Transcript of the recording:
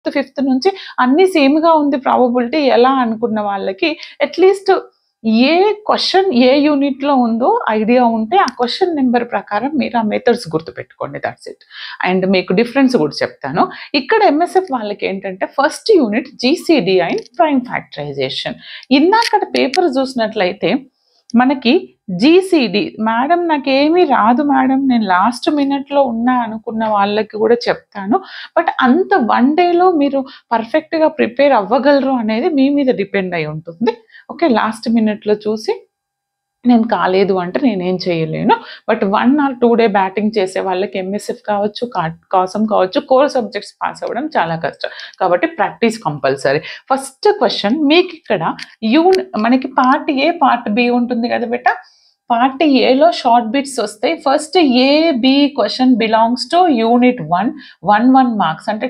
5th నుంచి అన్నీ సేమ్‌గా ఉంది ప్రాబబిలిటీ ఎలా అనుకున్న వాళ్ళకి అట్‌లీస్ట్ ఏ క్వెషన్ ఏ యూనిట్‌లో ఉందో ఐడియా ఉంటే ఆ క్వెషన్ నంబర్ ప్రకారం మీరు ఆ మెథడ్స్ గుర్తుపెట్టుకోండి. That's it. అండ్ మీకు డిఫరెన్స్ కూడా చెప్తాను. ఇక్కడ ఎంఎస్ఎఫ్ వాళ్ళకేంటంటే first unit GCD and prime factorisation. ఇందాకడ పేపర్ చూసినట్లయితే మనకి జీసీడీ మేడం నాకేమీ రాదు మేడం నేను లాస్ట్ మినిట్‌లో ఉన్నా అనుకున్న వాళ్ళకి కూడా చెప్తాను. బట్ అంత 1 డేలో మీరు పర్ఫెక్ట్‌గా ప్రిపేర్ అవ్వగలరు అనేది మీ మీద డిపెండ్ అయి ఉంటుంది. ఓకే. లాస్ట్ మినిట్‌లో చూసి నేను కాలేదు అంటే నేనేం చేయలేను. బట్ 1 ఆర్ 2 డే బ్యాటింగ్ చేసే వాళ్ళకి ఎంఎస్ఎఫ్ కావచ్చు, కాసం కావచ్చు, కోర్ సబ్జెక్ట్స్ పాస్ అవ్వడం చాలా కష్టం. కాబట్టి ప్రాక్టీస్ కంపల్సరీ. ఫస్ట్ క్వెషన్ మీకిక్కడ మనకి పార్ట్ ఏ, పార్ట్ బి ఉంటుంది కదా బేటా. పార్ట్ ఏలో షార్ట్ బిట్స్ వస్తాయి. First A, B question belongs to unit 1 1 marks అంటే